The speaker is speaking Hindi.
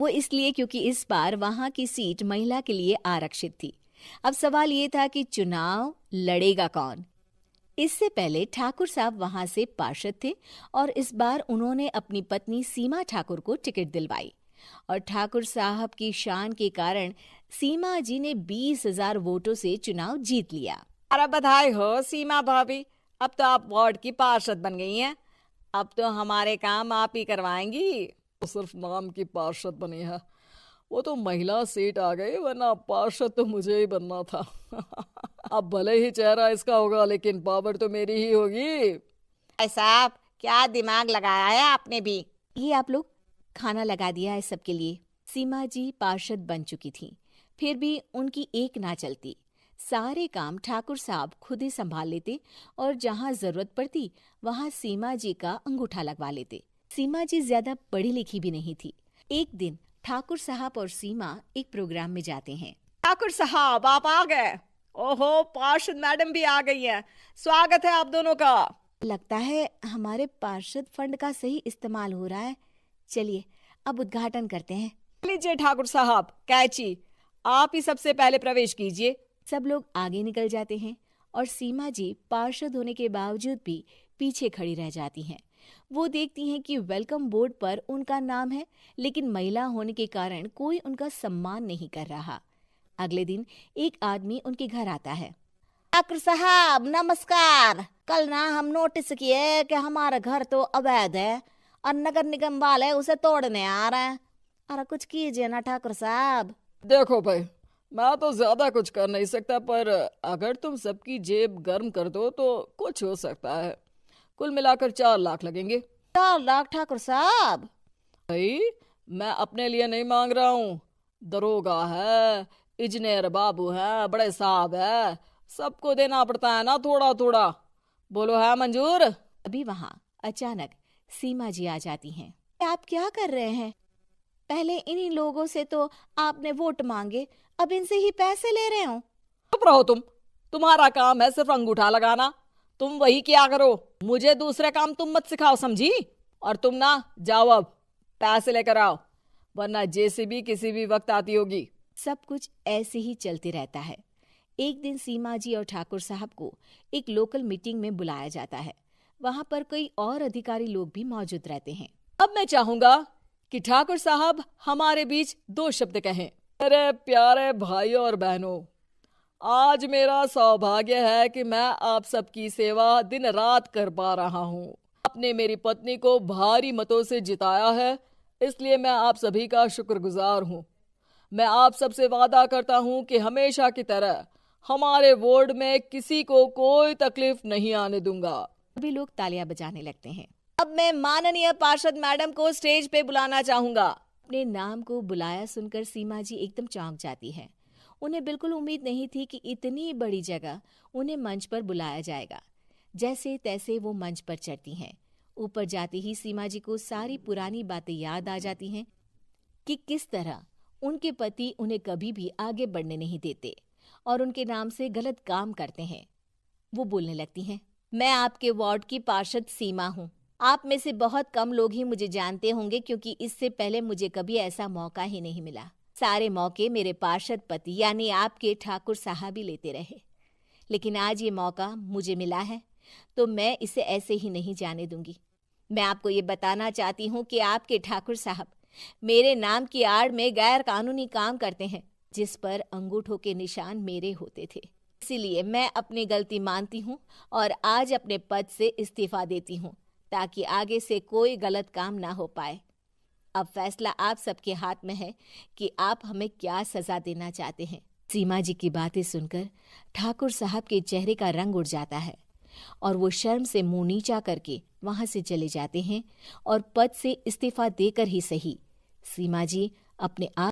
वो इसलिए क्योंकि इस बार वहां की सीट महिला के लिए आरक्षित थी। अब सवाल ये था कि चुनाव लड़ेगा कौन। इससे पहले ठाकुर साहब वहां से पार्षद थे और इस बार उन्होंने अपनी पत्नी सीमा ठाकुर को टिकट दिलवाई और ठाकुर साहब की शान के कारण सीमा जी ने 20,000 वोटों से चुनाव जीत लिया। अरे बधाई हो सीमा भाभी, अब तो आप वार्ड की पार्षद बन गई हैं। अब तो हमारे काम आप ही करवाएंगी। तो सिर्फ नाम की पार्षद बनी है, वो तो महिला सीट आ गई, वरना पार्षद तो मुझे ही बनना था। अब भले ही चेहरा इसका होगा लेकिन पावर तो मेरी ही होगी। भाई साहब, क्या दिमाग लगाया है आपने भी। ये आप लोग खाना लगा दिया है सबके लिए। सीमा जी पार्षद बन चुकी थी, फिर भी उनकी एक ना चलती। सारे काम ठाकुर साहब खुद ही संभाल लेते और जहाँ जरूरत पड़ती वहाँ सीमा जी का अंगूठा लगवा लेते। सीमा जी ज्यादा पढ़ी लिखी भी नहीं थी। एक दिन ठाकुर साहब और सीमा एक प्रोग्राम में जाते हैं। ठाकुर साहब, आप आ गए। ओहो, पार्षद मैडम भी आ गई हैं। स्वागत है आप दोनों का। लगता है हमारे पार्षद फंड का सही इस्तेमाल हो रहा है। चलिए अब उद्घाटन करते हैं। लीजिए ठाकुर साहब, कैची, आप ही सबसे पहले प्रवेश कीजिए। सब लोग आगे निकल जाते हैं और सीमा जी पार्षद होने के बावजूद भी पीछे खड़ी रह जाती हैं। वो देखती हैं कि वेलकम बोर्ड पर उनका नाम है, लेकिन महिला होने के कारण कोई उनका सम्मान नहीं कर रहा। अगले दिन एक आदमी उनके घर आता है। ठाकुर साहब नमस्कार। कल ना हम नोटिस किए कि हमारा घर तो अवैध है और नगर निगम वाले उसे तोड़ने आ रहे हैं। अरे कुछ कीजिए ना ठाकुर साहब। देखो भाई, मैं तो ज्यादा कुछ कर नहीं सकता, पर अगर तुम सबकी जेब गर्म कर दो तो कुछ हो सकता है। कुल मिलाकर 4 लाख लगेंगे। 4 लाख ठाकुर साहब? भाई मैं अपने लिए नहीं मांग रहा हूँ, दरोगा है, इंजीनियर बाबू है, बड़े साहब है, सबको देना पड़ता है ना थोड़ा थोड़ा। बोलो है मंजूर? अभी वहाँ अचानक सीमा जी आ जाती हैं। आप क्या कर रहे हैं? पहले इन्हीं लोगों से तो आपने वोट मांगे, अब इनसे ही पैसे ले रहे हो। चुप रहो तुम, तुम्हारा काम है सिर्फ अंगूठा लगाना, तुम वही किया करो। मुझे दूसरे काम तुम मत सिखाओ, समझी? और तुम ना जाओ, अब पैसे लेकर आओ, वरना जेसीबी किसी भी वक्त आती होगी। सब कुछ ऐसे ही चलते रहता है। एक दिन सीमा जी और ठाकुर साहब को एक लोकल मीटिंग में बुलाया जाता है। वहां पर कई और अधिकारी लोग भी मौजूद रहते हैं। अब मैं चाहूंगा कि ठाकुर साहब हमारे बीच 2 शब्द कहें। अरे प्यारे भाइयों और बहनों, आज मेरा सौभाग्य है कि मैं आप सबकी सेवा दिन रात कर पा रहा हूँ। आपने मेरी पत्नी को भारी मतों से जिताया है, इसलिए मैं आप सभी का शुक्रगुजार हूँ। मैं आप सबसे वादा करता हूँ कि हमेशा की तरह हमारे वार्ड में किसी को कोई तकलीफ नहीं आने दूंगा। सभी लोग तालियां बजाने लगते हैं। अब मैं माननीय पार्षद मैडम को स्टेज पे बुलाना चाहूंगा। अपने नाम को बुलाया सुनकर सीमा जी एकदम चौंक जाती है। उन्हें बिल्कुल उम्मीद नहीं थी कि इतनी बड़ी जगह उन्हें मंच पर बुलाया जाएगा। जैसे तैसे वो मंच पर चढ़ती हैं। ऊपर जाते ही सीमा जी को सारी पुरानी बातें याद आ जाती हैं कि किस तरह उनके पति उन्हें कभी भी आगे बढ़ने नहीं देते और उनके नाम से गलत काम करते हैं। वो बोलने लगती हैं, मैं आपके वार्ड की पार्षद सीमा हूँ। आप में से बहुत कम लोग ही मुझे जानते होंगे, क्योंकि इससे पहले मुझे कभी ऐसा मौका ही नहीं मिला। सारे मौके मेरे पार्षद पति यानी आपके ठाकुर साहब ही लेते रहे, लेकिन आज ये मौका मुझे मिला है तो मैं इसे ऐसे ही नहीं जाने दूंगी। मैं आपको ये बताना चाहती हूँ कि आपके ठाकुर साहब मेरे नाम की आड़ में गैर कानूनी काम करते हैं, जिस पर अंगूठों के निशान मेरे होते थे। इसीलिए मैं अपनी गलती मानती हूँ और आज अपने पद से इस्तीफा देती हूँ, ताकि आगे से कोई गलत काम ना हो पाए। अब फैसला आप सबके हाथ में है कि आप हमें क्या सजा देना चाहते हैं। सीमा जी की बातें सुनकर ठाकुर साहब के चेहरे का रंग उड़ जाता है और वो शर्म से मुंह नीचा करके वहां से चले जाते हैं और पद से इस्तीफा देकर ही सही सीमा जी अपने आप